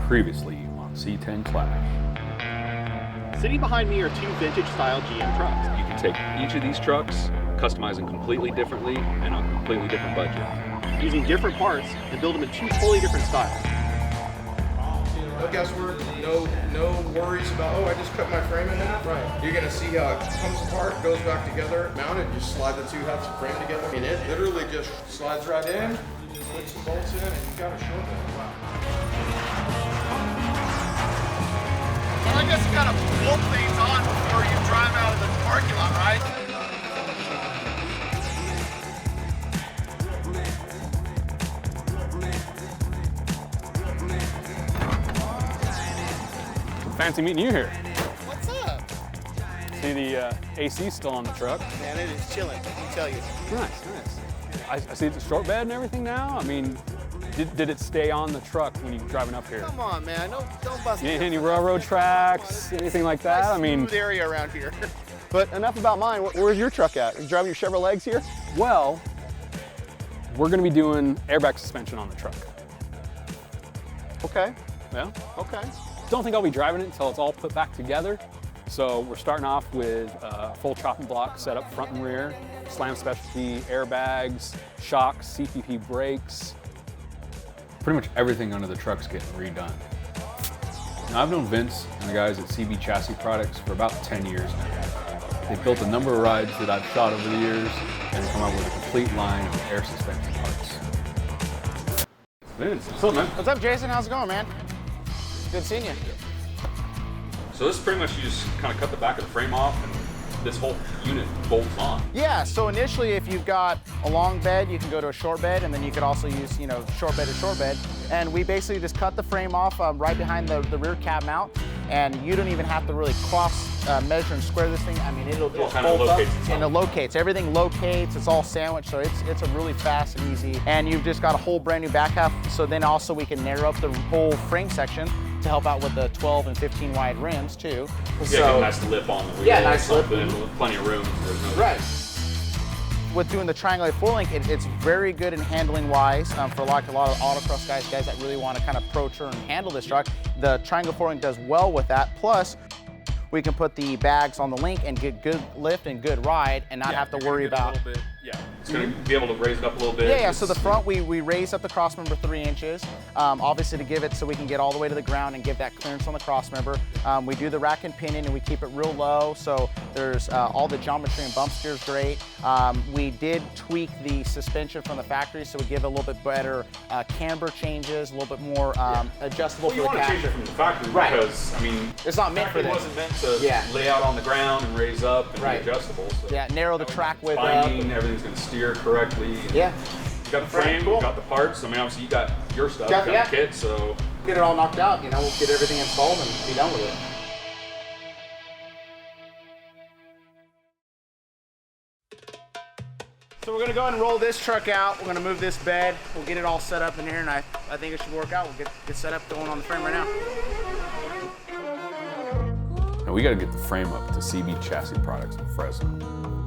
Previously on C10 Clash. Sitting behind me are two vintage-style GM trucks. You can take each of these trucks, customize them completely differently and on a completely different budget. Using different parts and build them in two totally different styles. No guesswork, no worries about, oh, I just cut my frame in half. Right. You're gonna see how it comes apart, goes back together, mounted, you slide the two halves of frame together. I mean, it literally just slides right in, you just switch the bolts in, and you've got a short bed. Wow. Well, I guess you gotta bolt things on before you drive out of the parking lot, right? Fancy meeting you here. What's up? See the AC still on the truck. Man, it is chilling, let me tell you. Nice, nice. I see it's a short bed and everything now. I mean, did it stay on the truck when you're driving up here? Come on, man, don't bust You any railroad tracks, anything like that? I mean, smooth area around here. But enough about mine. Where's your truck at? Are you driving your Chevrolets here? well, we're gonna be doing airbag suspension on the truck. Okay, Yeah. okay. Don't think I'll be driving it until it's all put back together. So we're starting off with a full chopping block set up front and rear, Slam Specialty airbags, shocks, CPP brakes. Pretty much everything under the truck's getting redone. Now, I've known Vince and the guys at CB Chassis Products for about 10 years now. They've built a number of rides that I've shot over the years and come up with a complete line of air suspension parts. Vince, what's up, man? What's up, Jason? How's it going, man? Good seeing you. So this is pretty much, you just kind of cut the back of the frame off and this whole unit bolts on. Yeah, so initially if you've got a long bed, you can go to a short bed, and then you could also use, short bed to short bed. And we basically just cut the frame off right behind the rear cab mount, and you don't even have to really cross measure and square this thing. I mean, it'll just kind of bolt up, locates itself. and it locates. Everything locates, it's all sandwiched, so it's a really fast and easy. And you've just got a whole brand new back half, so then also we can narrow up the whole frame section to help out with the 12 and 15 wide rims too. Yeah, get a nice lip on the wheel. Yeah, nice lip. With plenty of room. There's no Right. With doing the triangulate four-link, it's very good in handling wise for like a lot of autocross guys that really want to kind of pro turn and handle this truck. The triangle four-link does well with that. Plus, we can put the bags on the link and get good lift and good ride and not have to worry about. It's going to be able to raise it up a little bit. Yeah, so the front, we raise up the cross member 3 inches, obviously to give it so we can get all the way to the ground and give that clearance on the cross member. We do the rack and pinion and we keep it real low, so there's all the geometry and bump steer's great. We did tweak the suspension from the factory, so we give it a little bit better camber changes, a little bit more adjustable Well, for you the want to change cab. it from the factory Right. because, I mean, It's not meant for it this. wasn't meant to Yeah. lay out on the ground and raise up and Right. be adjustable. So Yeah, narrow the track width up. binding, everything's going to steer correctly. And Yeah. You got the frame, Cool. you got the parts. I mean, obviously you got your stuff, Yeah, you got yeah. the kit, so. Get it all knocked out, we'll get everything installed and be done with it. So we're gonna go ahead and roll this truck out. We're gonna move this bed. We'll get it all set up in here, and I think it should work out. We'll get set up going on the frame right now. Now we got to get the frame up to CB Chassis Products in Fresno.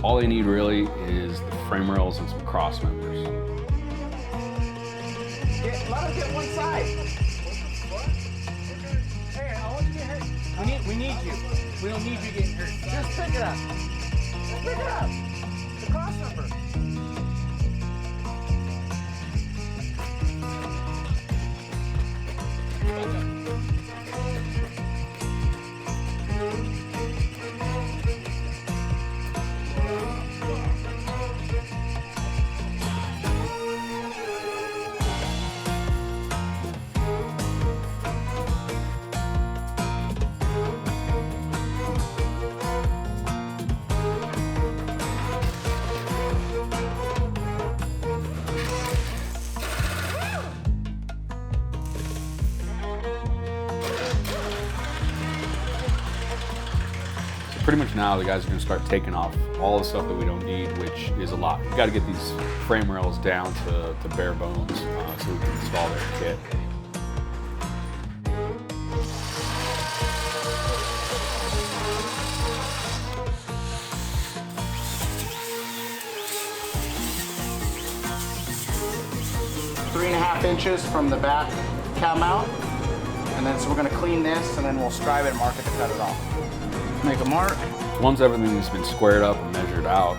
All they need really is the frame rails and some cross members. Let us get one side. Hey, I want you to get hurt. We need you. We don't need you getting hurt. Just pick it up. Just pick it up. The cross number. Pretty much now the guys are going to start taking off all the stuff that we don't need, which is a lot. We've got to get these frame rails down to bare bones so we can install their kit. .5 inches from the back cab mount. And then so we're gonna clean this and then we'll scribe it and mark it to cut it off. Make a mark. Once everything's been squared up and measured out,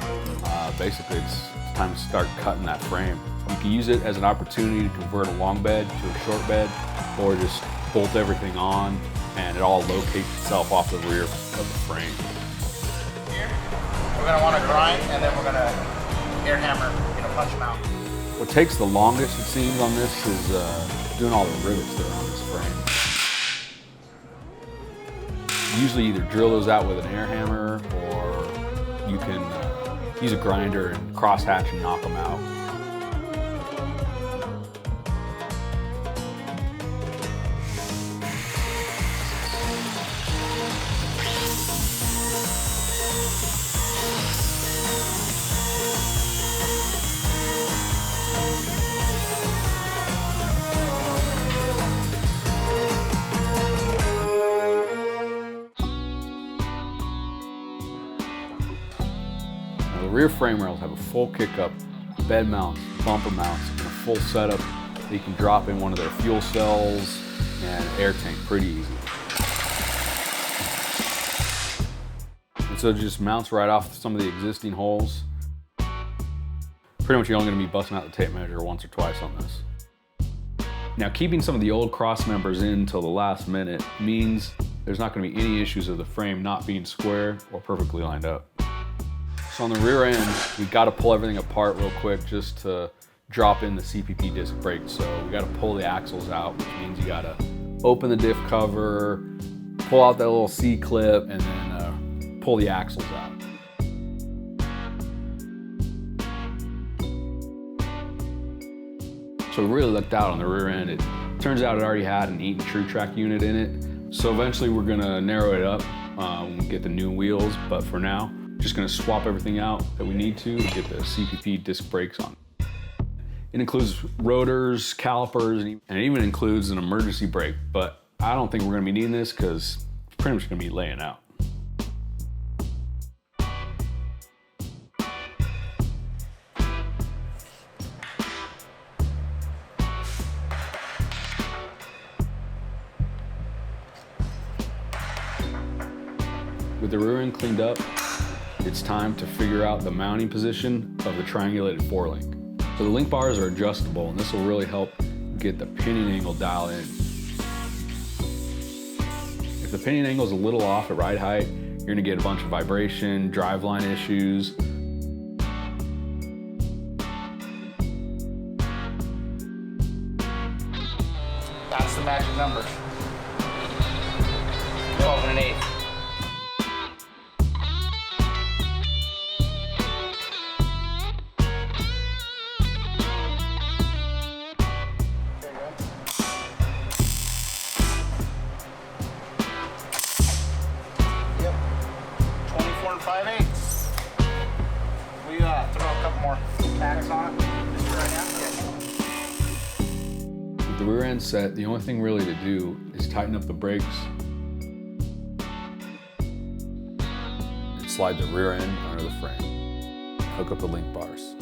basically it's time to start cutting that frame. You can use it as an opportunity to convert a long bed to a short bed, or just bolt everything on and it all locates itself off the rear of the frame. Here, we're gonna wanna grind and then we're gonna air hammer, punch them out. What takes the longest, it seems, on this is doing all the rivets that are on this frame. Usually either drill those out with an air hammer, or you can use a grinder and cross hatch and knock them out. The rear frame rails have a full kick-up, bed mounts, bumper mounts, and a full setup that you can drop in one of their fuel cells and air tank pretty easy. And so it just mounts right off some of the existing holes. Pretty much you're only going to be busting out the tape measure once or twice on this. Now, keeping some of the old cross members in till the last minute means there's not going to be any issues of the frame not being square or perfectly lined up. So on the rear end, we got to pull everything apart real quick just to drop in the CPP disc brakes. So we got to pull the axles out, which means you got to open the diff cover, pull out that little C-clip, and then pull the axles out. So we really looked out on the rear end. It turns out it already had an Eaton TrueTrack unit in it. So eventually we're gonna narrow it up when we get the new wheels, but for now, just gonna swap everything out that we need to get the CPP disc brakes on. It includes rotors, calipers, and it even includes an emergency brake, but I don't think we're gonna be needing this because it's pretty much gonna be laying out. With the rear end cleaned up, it's time to figure out the mounting position of the triangulated four-link. So the link bars are adjustable, and this will really help get the pinion angle dialed in. If the pinion angle is a little off at ride height, you're gonna get a bunch of vibration, driveline issues. That's the magic number. 12 and an 8. Yep. 24 and 5/8. We throw a couple more tacks on it. Just right now. With the rear end set, the only thing really to do is tighten up the brakes and slide the rear end under the frame. Hook up the link bars.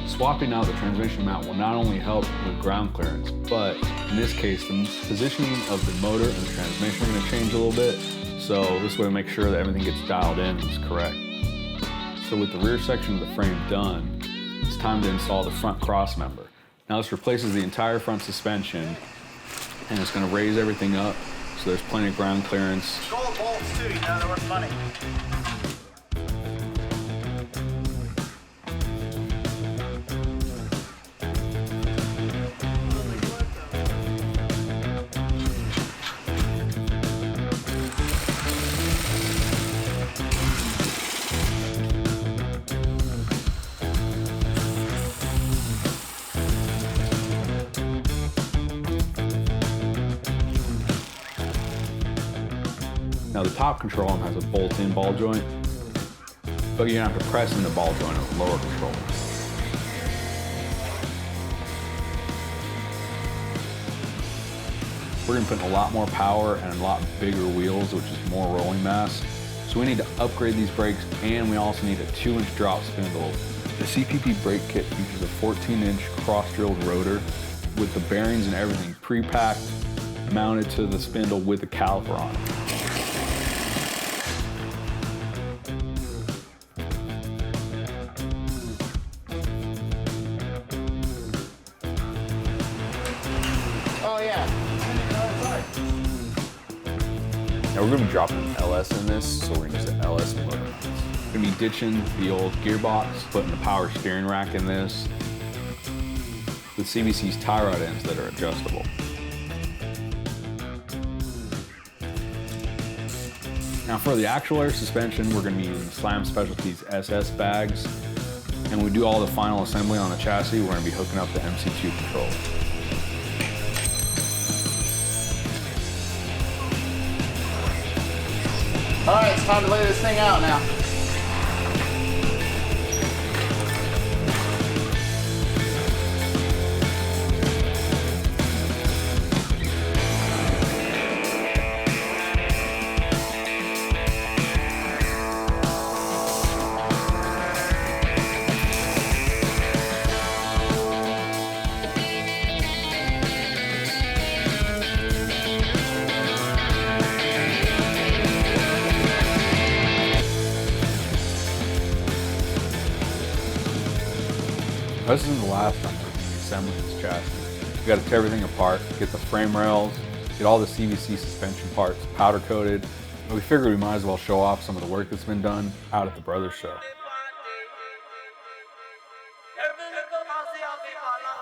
Swapping out the transmission mount will not only help with ground clearance, but in this case, the positioning of the motor and the transmission are going to change a little bit. So this way, make sure that everything gets dialed in and is correct. So with the rear section of the frame done, it's time to install the front cross member. Now this replaces the entire front suspension, and it's going to raise everything up so there's plenty of ground clearance. Gold bolts too, they're worth money. Now the top control arm has a bolt-in ball joint, but you're gonna have to press in the ball joint of the lower control. We're gonna put in a lot more power and a lot bigger wheels, which is more rolling mass. So we need to upgrade these brakes, and we also need a 2-inch drop spindle. The CPP brake kit features a 14-inch cross-drilled rotor with the bearings and everything pre-packed, mounted to the spindle with the caliper on it. Oh yeah. Now we're gonna be dropping an LS in this, so we're gonna use the LS motor. We're gonna be ditching the old gearbox, putting the power steering rack in this, with CBC's tie rod ends that are adjustable. Now for the actual air suspension, we're gonna be using Slam Specialties SS bags, and when we do all the final assembly on the chassis, we're gonna be hooking up the MC2 control. All right, it's time to lay this thing out now. This isn't the last time we're assembling this chassis. We gotta tear everything apart, get the frame rails, get all the CVC suspension parts powder coated. And we figured we might as well show off some of the work that's been done out at the Brothers Show.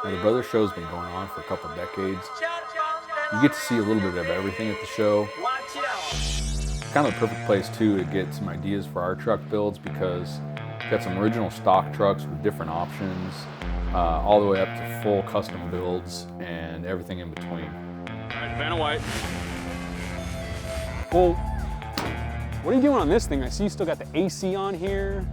Now, the Brothers Show's been going on for a couple decades. You get to see a little bit of everything at the show. Kind of the perfect place too to get some ideas for our truck builds, because we've got some original stock trucks with different options, all the way up to full custom builds and everything in between. All right, Vanna White. Well, what are you doing on this thing? I see you still got the AC on here.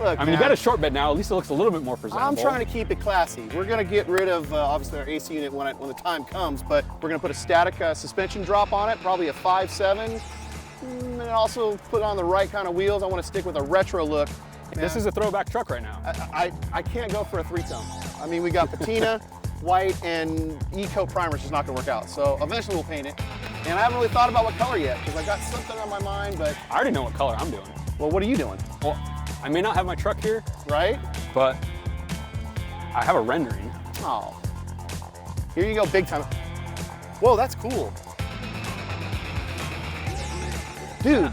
Look, I mean, you got a short bed now. At least it looks a little bit more presentable. I'm trying to keep it classy. We're going to get rid of, obviously, our AC unit when the time comes, but we're going to put a static suspension drop on it, probably a 5.7, and also put on the right kind of wheels. I want to stick with a retro look. This is a throwback truck right now. I can't go for a 3-tone. I mean, we got patina, white, and E-coat primer's just not going to work out. So eventually we'll paint it. And I haven't really thought about what color yet, because I got something on my mind, but... I already know what color I'm doing. Well, what are you doing? Well, I may not have my truck here, Right? but I have a rendering. Oh. Here you go, big time. Whoa, that's cool. Dude,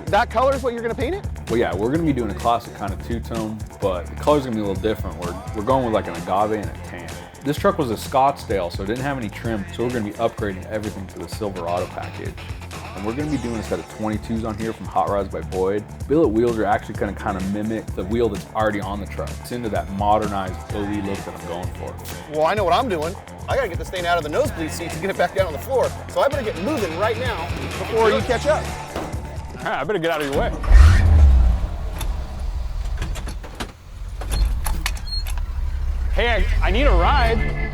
that color is what you're gonna paint it? Well, yeah, we're gonna be doing a classic kind of two-tone, but the color's gonna be a little different. We're going with like an agave and a tan. This truck was a Scottsdale, so it didn't have any trim, so we're gonna be upgrading everything to the Silverado package. And we're gonna be doing a set of 22s on here from Hot Rods by Boyd. Billet wheels are actually gonna kind of mimic the wheel that's already on the truck. It's into that modernized OE look that I'm going for. Well, I know what I'm doing. I gotta get this thing out of the nosebleed seats and get it back down on the floor. So I better get moving right now before you catch up. All right, I better get out of your way. Hey, I need a ride.